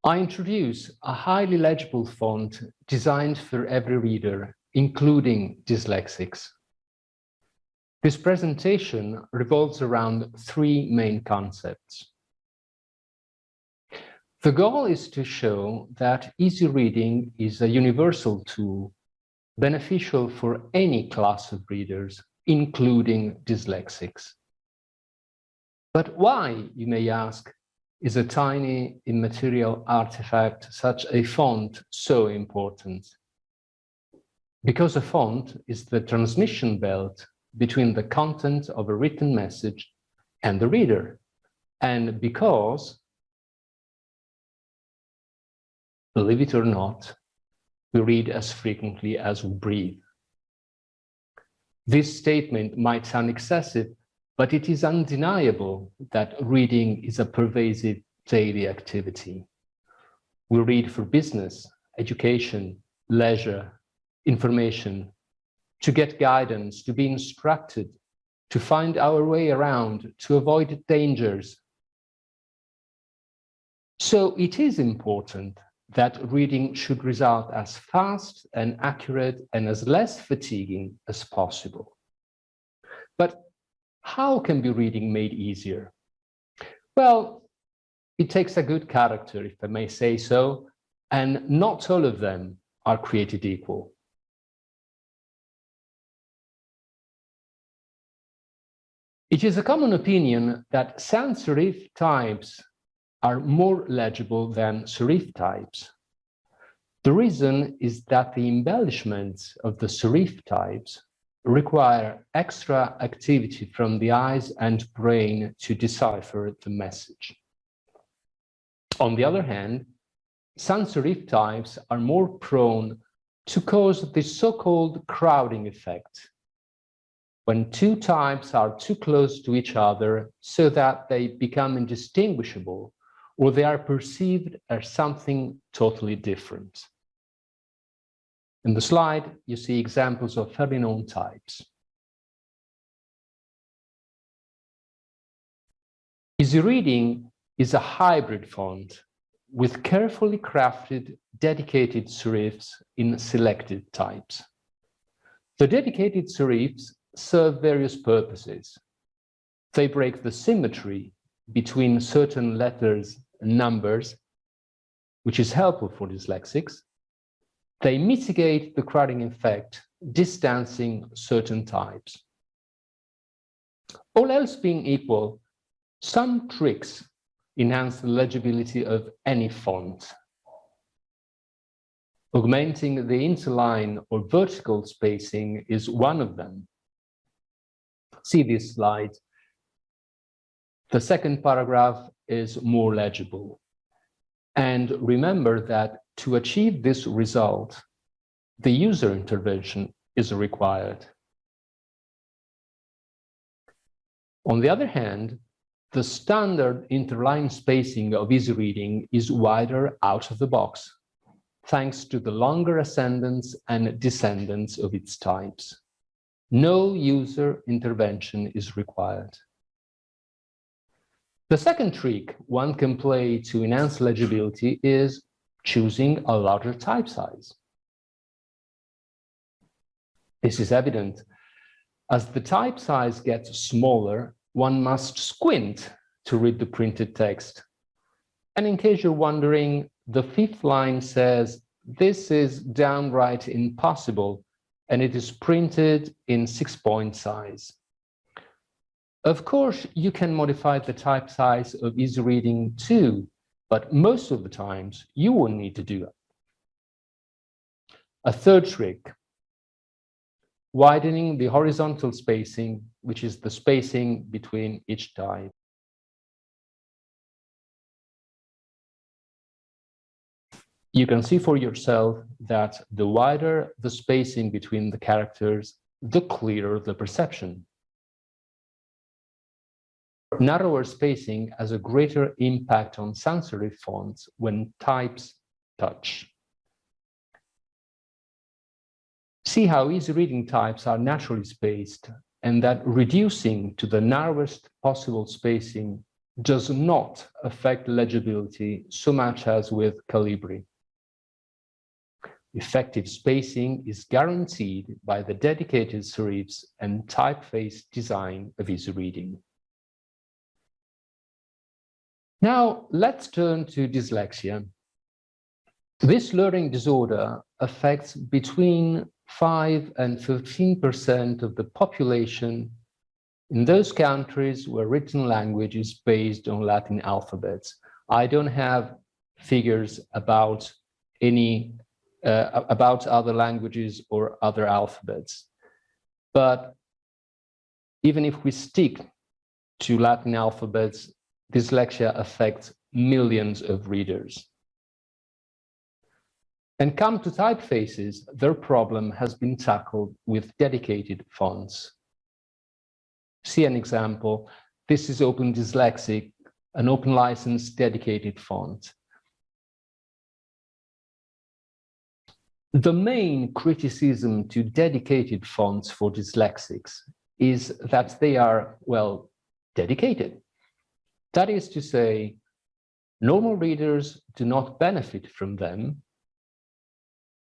I introduce a highly legible font designed for every reader, including dyslexics. This presentation revolves around three main concepts. The goal is to show that easy reading is a universal tool, beneficial for any class of readers, including dyslexics. But why, you may ask, is a tiny immaterial artifact such a font so important? Because a font is the transmission belt between the content of a written message and the reader, and because, believe it or not, we read as frequently as we breathe. This statement might sound excessive, but it is undeniable that reading is a pervasive daily activity. We read for business, education, leisure, information, to get guidance, to be instructed, to find our way around, to avoid dangers. So it is important that reading should result as fast and accurate and as less fatiguing as possible. But how can be reading made easier? Well, it takes a good character, if I may say so, and not all of them are created equal. It is a common opinion that sans serif types are more legible than serif types. The reason is that the embellishments of the serif types require extra activity from the eyes and brain to decipher the message. On the other hand, sans serif types are more prone to cause the so-called crowding effect, when two types are too close to each other so that they become indistinguishable, or they are perceived as something totally different. In the slide, you see examples of fairly known types. EasyReading is a hybrid font with carefully crafted dedicated serifs in selected types. The dedicated serifs serve various purposes. They break the symmetry between certain letters and numbers, which is helpful for dyslexics. They mitigate the crowding effect, distancing certain types. All else being equal, some tricks enhance the legibility of any font. Augmenting the interline or vertical spacing is one of them. See this slide. The second paragraph is more legible. And remember that to achieve this result, the user intervention is required. On the other hand, the standard interline spacing of EasyReading is wider out of the box, thanks to the longer ascendants and descendants of its types. No user intervention is required. The second trick one can play to enhance legibility is choosing a larger type size. This is evident. As the type size gets smaller, one must squint to read the printed text. And in case you're wondering, the fifth line says, "This is downright impossible," and it is printed in 6-point size. Of course, you can modify the type size of EasyReading too, but most of the times you won't need to do it. A third trick, widening the horizontal spacing, which is the spacing between each type. You can see for yourself that the wider the spacing between the characters, the clearer the perception. Narrower spacing has a greater impact on sans serif fonts when types touch. See how EasyReading types are naturally spaced, and that reducing to the narrowest possible spacing does not affect legibility so much as with Calibri. Effective spacing is guaranteed by the dedicated serifs and typeface design of EasyReading. Now, let's turn to dyslexia. This learning disorder affects between 5 and 15% of the population in those countries where written language is based on Latin alphabets. I don't have figures about about other languages or other alphabets. But even if we stick to Latin alphabets, dyslexia affects millions of readers. And come to typefaces, their problem has been tackled with dedicated fonts. See an example. This is Open Dyslexic, an open license dedicated font. The main criticism to dedicated fonts for dyslexics is that they are, well, dedicated. That is to say, normal readers do not benefit from them,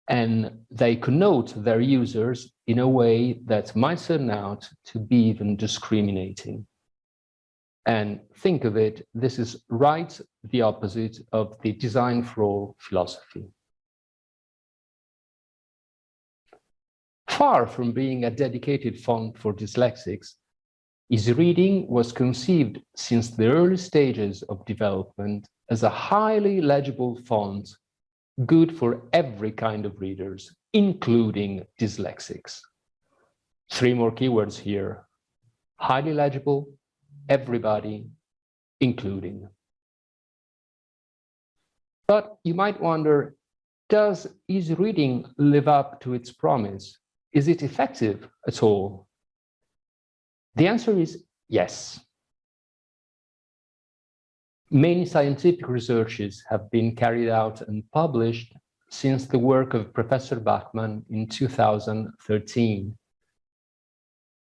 and they connote their users in a way that might turn out to be even discriminating. And think of it, this is right the opposite of the design for all philosophy. Far from being a dedicated font for dyslexics, EasyReading was conceived since the early stages of development as a highly legible font, good for every kind of readers, including dyslexics. 3 more keywords here: highly legible, everybody, including. But you might wonder, does EasyReading live up to its promise? Is it effective at all? The answer is yes. Many scientific researches have been carried out and published since the work of Professor Bachmann in 2013.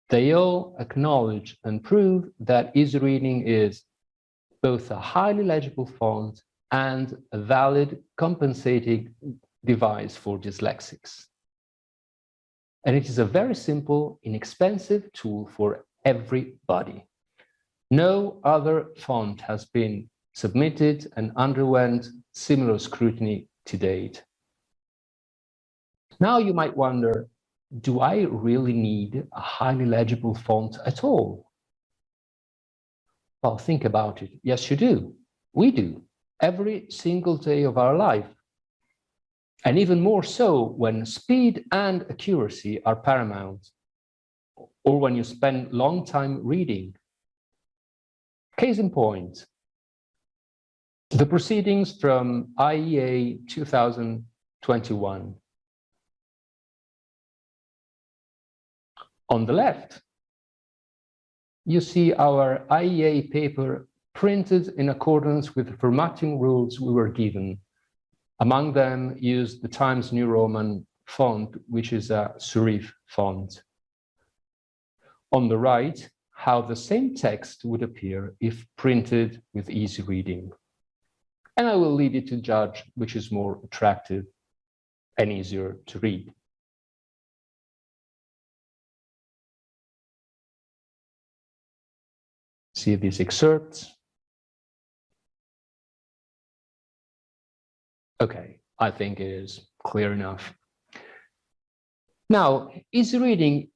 They all acknowledge and prove that EasyReading is both a highly legible font and a valid compensating device for dyslexics. And it is a very simple, inexpensive tool for everybody. No other font has been submitted and underwent similar scrutiny to date. Now you might wonder, do I really need a highly legible font at all? Well, think about it. Yes, you do. We do. Every single day of our life. And even more so when speed and accuracy are paramount, or when you spend long time reading. Case in point, the proceedings from IEA 2021. On the left, you see our IEA paper printed in accordance with the formatting rules we were given. Among them, use the Times New Roman font, which is a serif font. On the right, how the same text would appear if printed with EasyReading. And I will leave you to judge which is more attractive and easier to read. See these excerpts. Okay, I think it is clear enough. Now, EasyReading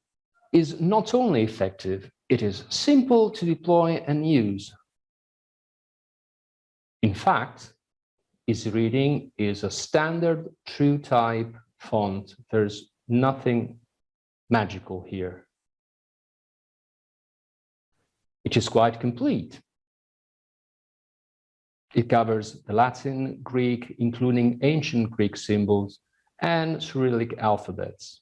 is not only effective, it is simple to deploy and use. In fact, EasyReading is a standard true type font. There's nothing magical here. It is quite complete. It covers the Latin, Greek, including ancient Greek symbols, and Cyrillic alphabets.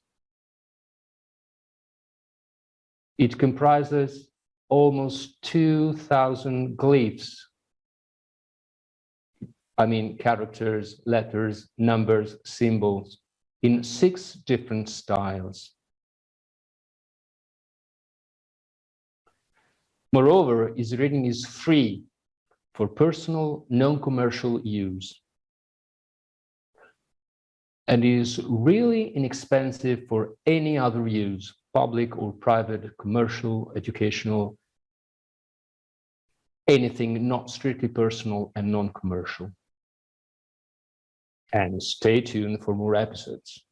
It comprises almost 2,000 glyphs. I mean, characters, letters, numbers, symbols, in 6 different styles. Moreover, EasyReading is free for personal, non-commercial use, and is really inexpensive for any other use, public or private, commercial, educational, anything not strictly personal and non-commercial. And stay tuned for more episodes.